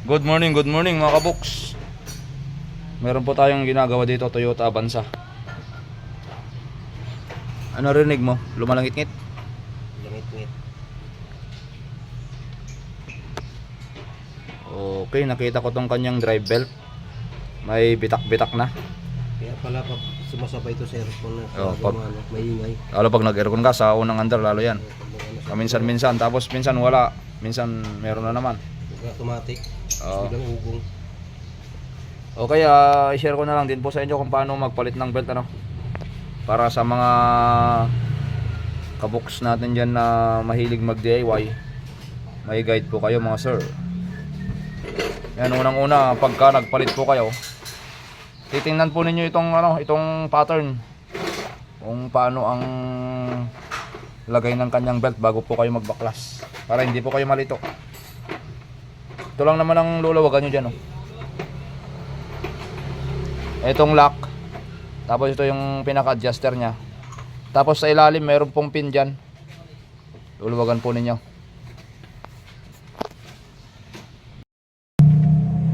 Good morning mga kaboks. Meron po tayong ginagawa dito, Toyota Avanza. Ano rinig mo? Lumalangit-ngit? Langit-ngit. Okay, nakita ko tong kanyang drive belt. May bitak-bitak na. Kaya pala pag sumasabay ito sa aircon na maingay. Lalo pag nag-aircon ka sa unang andar, lalo yan. Minsan-minsan, tapos minsan wala. Minsan meron na naman. Automatic. Biglang ugong. Okay, i-share ko na lang din po sa inyo kung paano magpalit ng belt, ano, para sa mga kaboks natin dyan na mahilig mag DIY. May guide po kayo mga sir. Yan, unang-una, pagka nagpalit po kayo, titingnan po ninyo itong pattern kung paano ang lagay ng kanyang belt bago po kayo magbaklas, para hindi po kayo malito. Ito lang naman ang lulawagan nyo dyan, oh. Itong lock, tapos ito yung pinaka-adjuster nya, tapos sa ilalim mayroon pong pin dyan. Luluwagan po ninyo.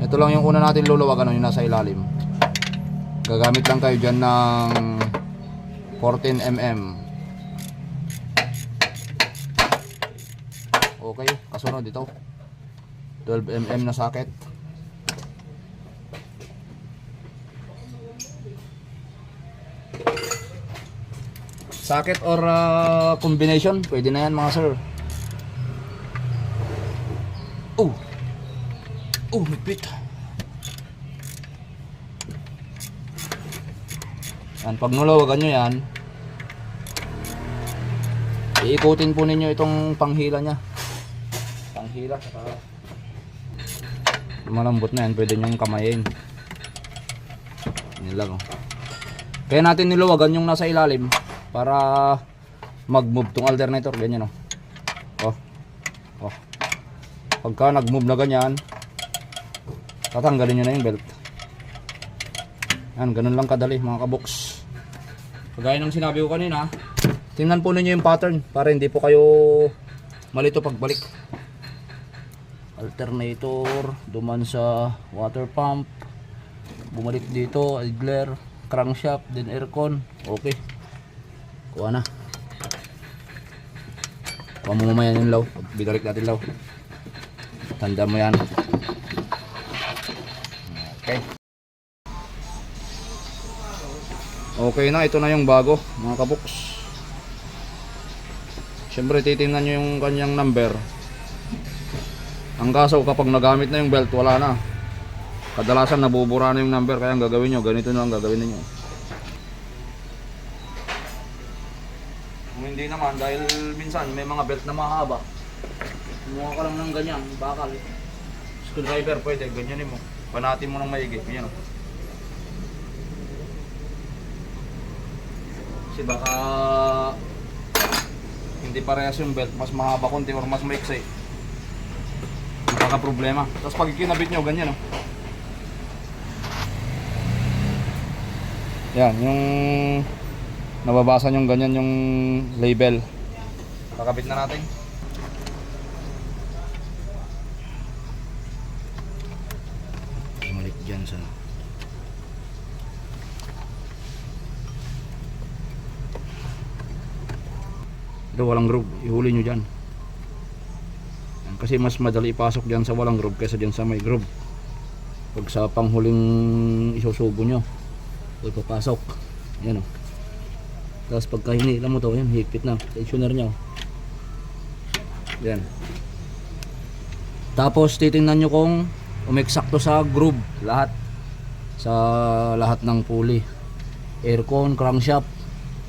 Ito lang yung una natin luluwagan, yung nasa ilalim. Gagamit lang kayo dyan ng 14mm. Okay, kasunod ito 12mm na socket. Socket or combination, pwede na yan mga sir. Mipit. Yan, pag nulawagan nyo yan, iikutin po ninyo itong panghila nya. Panghila, saka malambot na yan, pwede nyong kamayin. Yan lang, oh. Kaya natin niluwagan yung nasa ilalim para mag-move tong alternator, ganyan, oh. Pagka nag-move na ganyan, tatanggalin nyo na yung belt. Yan, ganun lang kadali mga kaboks. Kagaya ng sinabi ko kanina, tingnan po ninyo yung pattern para hindi po kayo malito pagbalik. Alternator, duman sa water pump, bumalik dito, idler, crankshaft, then aircon. Okay, kuha na. Kuha mo mamaya yung law, binalik natin law. Tanda mo yan. Okay. Okay na, ito na yung bago mga kaboks. Siyempre titingnan nyo yung kanyang number. Ang kaso kapag nagamit na yung belt, wala na. Kadalasan nabubura na yung number, kaya ang gagawin nyo, ganito na ang gagawin ninyo. Kung hindi naman, dahil minsan may mga belt na mahaba, kumuha ka lang ng ganyan, bakal, screwdriver, pwede, ganyanin mo, panatin mo ng maigi, ganyan, oh. Kasi baka hindi parehas yung belt, mas mahaba konti or mas maiksi, baka problema. Tapos pag kinabit nyo, ganyan, oh. Yan, yung nababasa yung ganyan yung label. Kakabit na natin. Malik dyan sa ito, walang groove, ihuli nyo dyan. Yan, kasi mas madali ipasok dyan sa walang groove kaysa dyan sa may groove. Pag sa panghuling isusubo nyo, ipapasok. Yan, oh. Tapos pagka hinila mo to, yan, higpit na tensioner nya, oh. Yan. Tapos titingnan nyo kung umeksakto sa groove lahat, sa lahat ng pulley, aircon, crankshaft,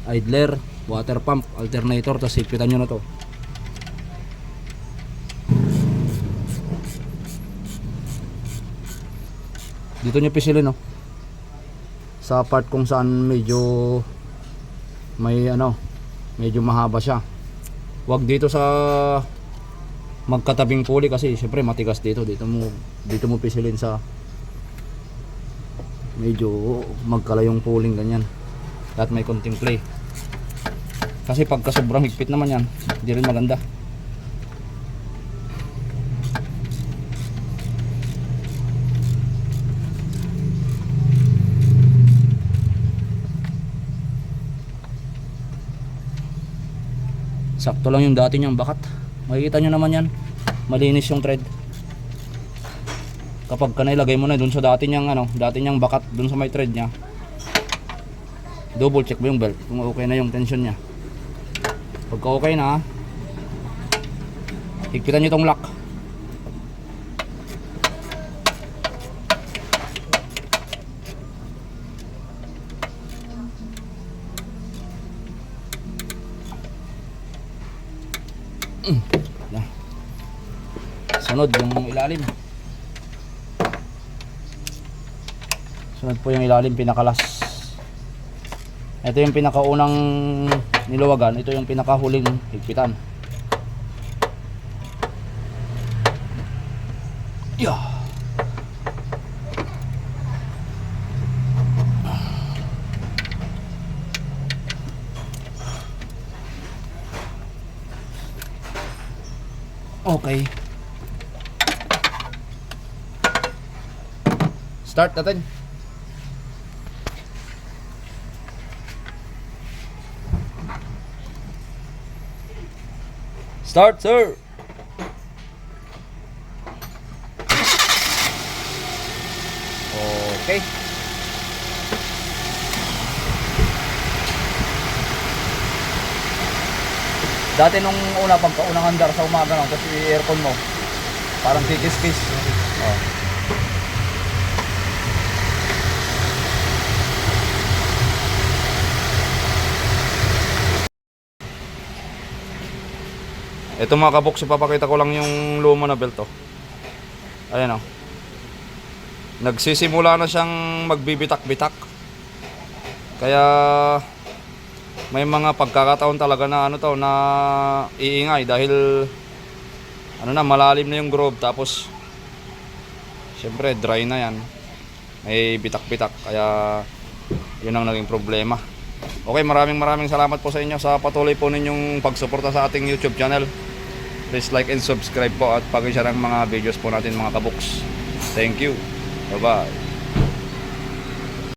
idler, water pump, alternator. Tapos higpitan nyo na to. Dito nyo pisilin, oh, sa part kung saan medyo may medyo mahaba siya. Wag dito sa magkatabing pulley kasi syempre matigas dito. Dito mo pisilin sa medyo magkalayong pulley, ganyan. At may konting play. Kasi pagka sobrang higpit naman yan, hindi rin maganda. Sakto lang yung dati niyang bakat. Makikita nyo naman yan. Malinis yung thread. Kapag ka nailagay mo na dun sa dati niyang dati niyang bakat dun sa may thread niya. Double check mo yung belt kung okay na yung tension niya. Pagka okay na, higpitan nyo itong lock. Sunod yung ilalim. Sunod po yung ilalim, pinakalas. Ito yung pinakaunang niluwagan, ito yung pinakahuling higpitan. Yeah. Okay. Start natin. Start, sir. Okay. Dati nung una, pagkaunang andar sa umaga lang, tapos i-aircon mo, parang kikis-kis. Oh. Ito mga kaboks, ipapakita ko lang yung luma na belt, oh. Ayan, oh. Nagsisimula na siyang magbibitak-bitak. Kaya may mga pagkakataon talaga na na iingay dahil malalim na yung groove, tapos syempre dry na yan. May bitak-bitak, kaya yun ang naging problema. Okay, maraming salamat po sa inyo sa patuloy po ninyong pagsuporta sa ating YouTube channel. Please like and subscribe po at pag-share ang mga videos po natin mga kaboks. Thank you. Bye-bye.